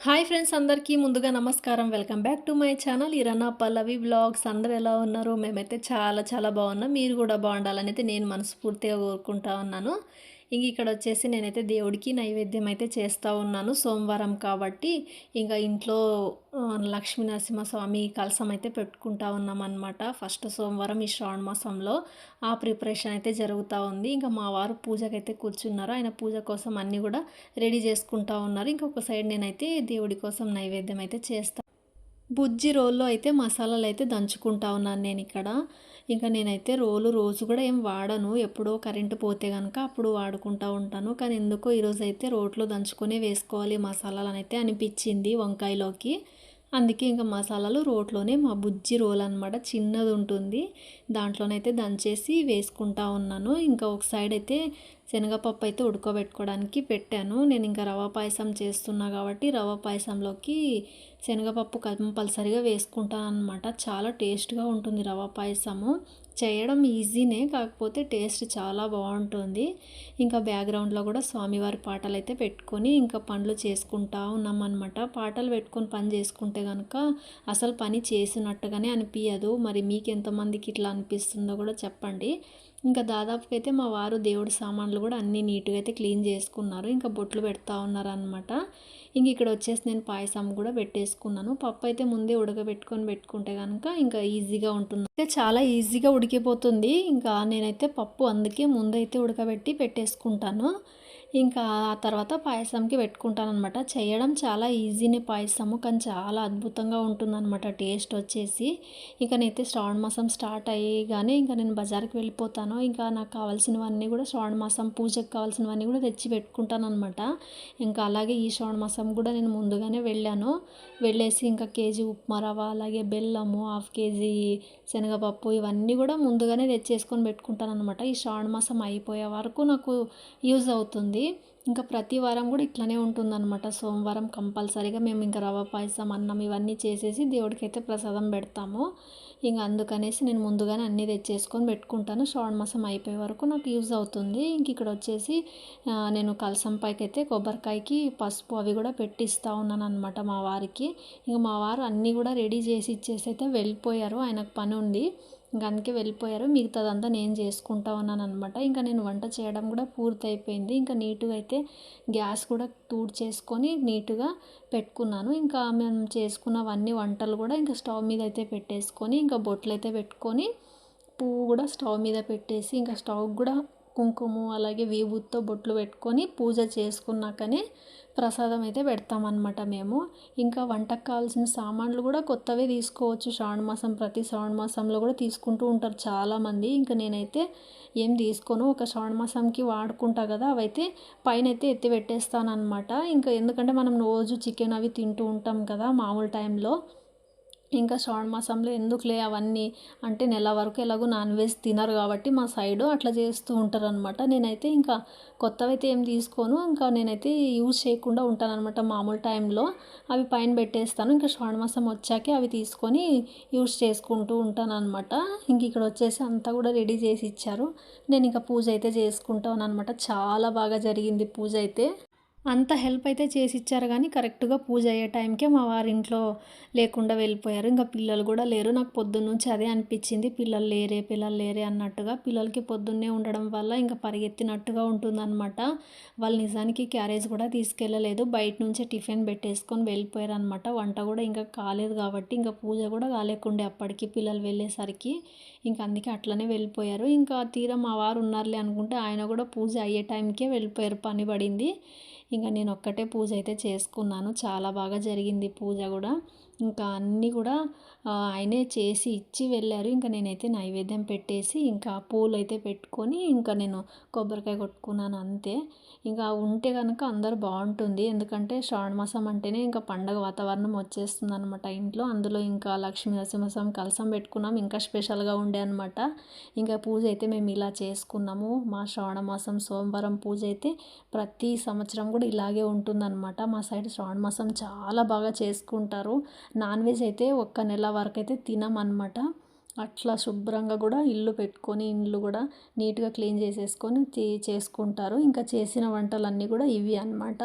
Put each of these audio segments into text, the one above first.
Hi friends అందరికీ ముందుగా నమస్కారం. Welcome back to my channel ఇరనా పల్లవి వ్లాగ్స్. అందరూ ఎలా ఉన్నారు? మేమైతే చాలా చాలా బాగున్నాం. మీరు కూడా బాగుండాలనైతే నేను మనస్ఫూర్తిగా కోరుకుంటా ఉన్నాను. ఇంక ఇక్కడ వచ్చేసి నేనైతే దేవుడికి నైవేద్యం అయితే చేస్తూ ఉన్నాను. సోమవారం కాబట్టి ఇంకా ఇంట్లో లక్ష్మీ నరసింహస్వామి కలశం అయితే పెట్టుకుంటా ఉన్నామన్నమాట. ఫస్ట్ సోమవారం ఈ శ్రావణ మాసంలో ఆ ప్రిపరేషన్ అయితే జరుగుతూ ఉంది. ఇంకా మా వారు పూజకైతే కూర్చున్నారు. ఆయన పూజ కోసం అన్నీ కూడా రెడీ చేసుకుంటా ఉన్నారు. ఇంకొక సైడ్ నేనైతే దేవుడి కోసం నైవేద్యం అయితే చేస్తాను. బుజ్జి రోల్లో అయితే మసాలాలు అయితే దంచుకుంటా ఉన్నాను నేను ఇక్కడ. ఇంకా నేనైతే రోజు కూడా ఏం వాడను. ఎప్పుడో కరెంటు పోతే కనుక అప్పుడు వాడుకుంటూ ఉంటాను. కానీ ఎందుకో ఈరోజైతే రోట్లో దంచుకొనే వేసుకోవాలి మసాలాలు అయితే అనిపించింది వంకాయలోకి. అందుకే ఇంకా మసాలాలు రోట్లోనే మా బుజ్జి రోల్ అనమాట, చిన్నది ఉంటుంది, దాంట్లోనైతే దంచేసి వేసుకుంటా ఉన్నాను. ఇంకా ఒక సైడ్ అయితే శనగపప్పు అయితే ఉడకబెట్టుకోవడానికి పెట్టాను. నేను ఇంకా రవ పాయసం చేస్తున్నా కాబట్టి రవ పాయసంలోకి శనగపప్పు కంపల్సరిగా వేసుకుంటాను అనమాట. చాలా టేస్ట్గా ఉంటుంది రవ పాయసము. చేయడం ఈజీనే, కాకపోతే టేస్ట్ చాలా బాగుంటుంది. ఇంకా బ్యాక్గ్రౌండ్లో కూడా స్వామివారి పాటలు అయితే పెట్టుకొని ఇంకా పనులు చేసుకుంటా ఉన్నామన్నమాట. పాటలు పెట్టుకొని పని చేసుకుంటే కనుక అసలు పని చేసినట్టుగానే అనిపించదు. మరి మీకు ఎంతమందికి ఇట్లా అనిపిస్తుందో కూడా చెప్పండి. ఇంకా దాదాపుగా అయితే మా వారు దేవుడి సామాన్లు కూడా అన్నీ నీట్గా అయితే క్లీన్ చేసుకున్నారు. ఇంకా బొట్లు పెడతా ఉన్నారనమాట. ఇంక ఇక్కడ వచ్చేసి నేను పాయసం కూడా పెట్టేసుకున్నాను. పప్పు అయితే ముందే ఉడకబెట్టుకొని పెట్టుకుంటే కనుక ఇంకా ఈజీగా ఉంటుంది. అయితే చాలా ఈజీగా ఉడికిపోతుంది. ఇంకా నేనైతే పప్పు అందుకే ముందైతే ఉడకబెట్టి పెట్టేసుకుంటాను. ఇంకా ఆ తర్వాత పాయసంకి పెట్టుకుంటాను అనమాట. చేయడం చాలా ఈజీనే పాయసము, కానీ చాలా అద్భుతంగా ఉంటుందన్నమాట టేస్ట్ వచ్చేసి. ఇక నేనైతే శ్రావణ మాసం స్టార్ట్ అయ్యేగానే ఇంకా నేను బజార్కి వెళ్ళిపోతాను. ఇంకా నాకు కావాల్సినవన్నీ కూడా శ్రావణ మాసం పూజకి కావాల్సినవన్నీ కూడా తెచ్చి పెట్టుకుంటాను అనమాట. ఇంకా అలాగే ఈ శ్రావణ మాసం కూడా నేను ముందుగానే వెళ్ళాను. వెళ్ళేసి ఇంకా కేజీ ఉప్మా రవ్వ, అలాగే బెల్లము, హాఫ్ కేజీ శనగపప్పు, ఇవన్నీ కూడా ముందుగానే తెచ్చేసుకొని పెట్టుకుంటాను అనమాట. ఈ శ్రావణ మాసం అయిపోయే వరకు నాకు యూజ్ అవుతుంది. ఇంకా ప్రతి వారం కూడా ఇట్లనే ఉంటుందన్నమాట. సోమవారం కంపల్సరీగా మేము ఇంకా రవ్వ పాయసం, అన్నం ఇవన్నీ చేసేసి దేవుడికి అయితే ప్రసాదం పెడతాము. ఇంకా అందుకనేసి నేను ముందుగానే అన్నీ తెచ్చేసుకొని పెట్టుకుంటాను. శ్రావణ మాసం అయిపోయే వరకు నాకు యూజ్ అవుతుంది. ఇంక ఇక్కడ వచ్చేసి నేను కలసం పైకి అయితే కొబ్బరికాయకి పసుపు అవి కూడా పెట్టిస్తూ ఉన్నాను అనమాట మా వారికి. ఇంకా మా వారు అన్నీ కూడా రెడీ చేసి ఇచ్చేసి అయితే వెళ్ళిపోయారు. ఆయనకు పని ఉంది, ఇంకా అందుకే వెళ్ళిపోయారు. మిగతాదంతా నేను చేసుకుంటా ఉన్నాను అనమాట. ఇంకా నేను వంట చేయడం కూడా పూర్తి అయిపోయింది. ఇంకా నీట్గా అయితే గ్యాస్ కూడా చేసుకొని నీట్గా పెట్టుకున్నాను. ఇంకా మేము చేసుకున్నవన్నీ వంటలు కూడా ఇంకా స్టవ్ మీద అయితే పెట్టేసుకొని ఇంకా బొట్లు అయితే పెట్టుకొని పువ్వు కూడా స్టవ్ మీద పెట్టేసి ఇంకా స్టవ్ కూడా కుంకుమ అలాగే విభూతితో బొట్లు పెట్టుకొని పూజ చేసుకున్నాకనే ప్రసాదం అయితే పెడతామన్నమాట మేము. ఇంకా వంటకు కావాల్సిన సామాన్లు కూడా కొత్తవే తీసుకోవచ్చు. శ్రావణ మాసం ప్రతి శ్రావణ మాసంలో కూడా తీసుకుంటూ ఉంటారు చాలామంది. ఇంకా నేనైతే ఏం తీసుకోను. ఒక శ్రావణ మాసంకి వాడుకుంటా కదా, అవైతే పైన అయితే ఎత్తి పెట్టేస్తాను అనమాట. ఇంకా ఎందుకంటే మనం రోజు చికెన్ అవి తింటూ ఉంటాం కదా మామూలు టైంలో. ఇంకా శ్రావణ మాసంలో ఎందుకులే అవన్నీ అంటే నెల వరకు ఎలాగో నాన్ వెజ్ తినరు కాబట్టి మా సైడు అట్లా చేస్తూ ఉంటారు అనమాట. నేనైతే ఇంకా కొత్తవైతే ఏం తీసుకోను. ఇంకా నేనైతే యూజ్ చేయకుండా ఉంటాను అనమాట మామూలు టైంలో. అవి పైన పెట్టేస్తాను. ఇంకా శ్రావణ మాసం వచ్చాకే అవి తీసుకొని యూజ్ చేసుకుంటూ ఉంటాను అనమాట. ఇంక ఇక్కడ వచ్చేసి అంతా కూడా రెడీ చేసి ఇచ్చారు. నేను ఇంకా పూజ అయితే చేసుకుంటాను అనమాట. చాలా బాగా జరిగింది పూజ అయితే. అంత హెల్ప్ అయితే చేసి ఇచ్చారు, కానీ కరెక్ట్గా పూజ అయ్యే టైంకే మా వారింట్లో లేకుండా వెళ్ళిపోయారు. ఇంకా పిల్లలు కూడా లేరు. నాకు పొద్దున్నుంచి అదే అనిపించింది, పిల్లలు లేరే అన్నట్టుగా. పిల్లలకి పొద్దున్నే ఉండడం వల్ల ఇంకా పరిగెత్తినట్టుగా ఉంటుందన్నమాట. వాళ్ళు నిజానికి క్యారేజ్ కూడా తీసుకెళ్ళలేదు, బయట నుంచే టిఫిన్ పెట్టేసుకొని వెళ్ళిపోయారు అనమాట. వంట కూడా ఇంకా కాలేదు కాబట్టి ఇంకా పూజ కూడా కాలేకుండే అప్పటికి పిల్లలు వెళ్ళేసరికి. ఇంకా అందుకే అట్లనే వెళ్ళిపోయారు. ఇంకా తీరా మా వారు ఉన్నారులే అనుకుంటే ఆయన కూడా పూజ అయ్యే టైంకే వెళ్ళిపోయారు, పని పడింది. ఇంకా నేను ఒక్కటే పూజ అయితే చేసుకున్నాను. చాలా బాగా జరిగింది పూజ కూడా. ఇంకా అన్నీ కూడా ఆయనే చేసి ఇచ్చి వెళ్ళారు. ఇంకా నేనైతే నైవేద్యం పెట్టేసి ఇంకా పూలు అయితే పెట్టుకొని ఇంకా నేను కొబ్బరికాయ కొట్టుకున్నాను అంతే. ఇంకా ఉంటే కనుక అందరూ బాగుంటుంది, ఎందుకంటే శ్రావణ మాసం అంటేనే ఇంకా పండగ వాతావరణం వచ్చేస్తుంది అనమాట ఇంట్లో. అందులో ఇంకా లక్ష్మీ నరసింహస్వామి కలసం పెట్టుకున్నాం, ఇంకా స్పెషల్గా ఉండే అనమాట. ఇంకా పూజ అయితే మేము ఇలా చేసుకున్నాము. మా శ్రావణ మాసం సోమవారం పూజ అయితే ప్రతి సంవత్సరం కూడా ఇలాగే ఉంటుందన్నమాట. మా సైడ్ శ్రావణ మాసం చాలా బాగా చేసుకుంటారు. నాన్ వెజ్ అయితే ఒక్క నెల వరకు అయితే తినమన్నమాట. అట్లా శుభ్రంగా కూడా ఇల్లు పెట్టుకొని ఇల్లు కూడా నీట్గా క్లీన్ చేసేసుకొని చేసుకుంటారు. ఇంకా చేసిన వంటలన్నీ కూడా ఇవి అన్నమాట.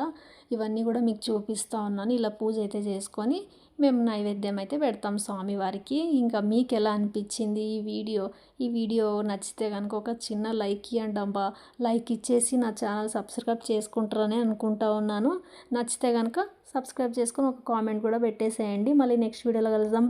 ఇవన్నీ కూడా మీకు చూపిస్తూ ఉన్నాను. ఇలా పూజ అయితే చేసుకొని మేము నైవేద్యం అయితే పెడతాం స్వామివారికి. ఇంకా మీకు ఎలా అనిపించింది ఈ వీడియో నచ్చితే కనుక ఒక చిన్న లైక్ ఇవ్వండి అబ్బా. లైక్ ఇచ్చేసి నా ఛానల్ సబ్స్క్రైబ్ చేసుకుంటారని అనుకుంటా ఉన్నాను. నచ్చితే కనుక సబ్స్క్రైబ్ చేసుకొని ఒక కామెంట్ కూడా పెట్టేసేయండి. మళ్ళీ నెక్స్ట్ వీడియోలో కలుద్దాం.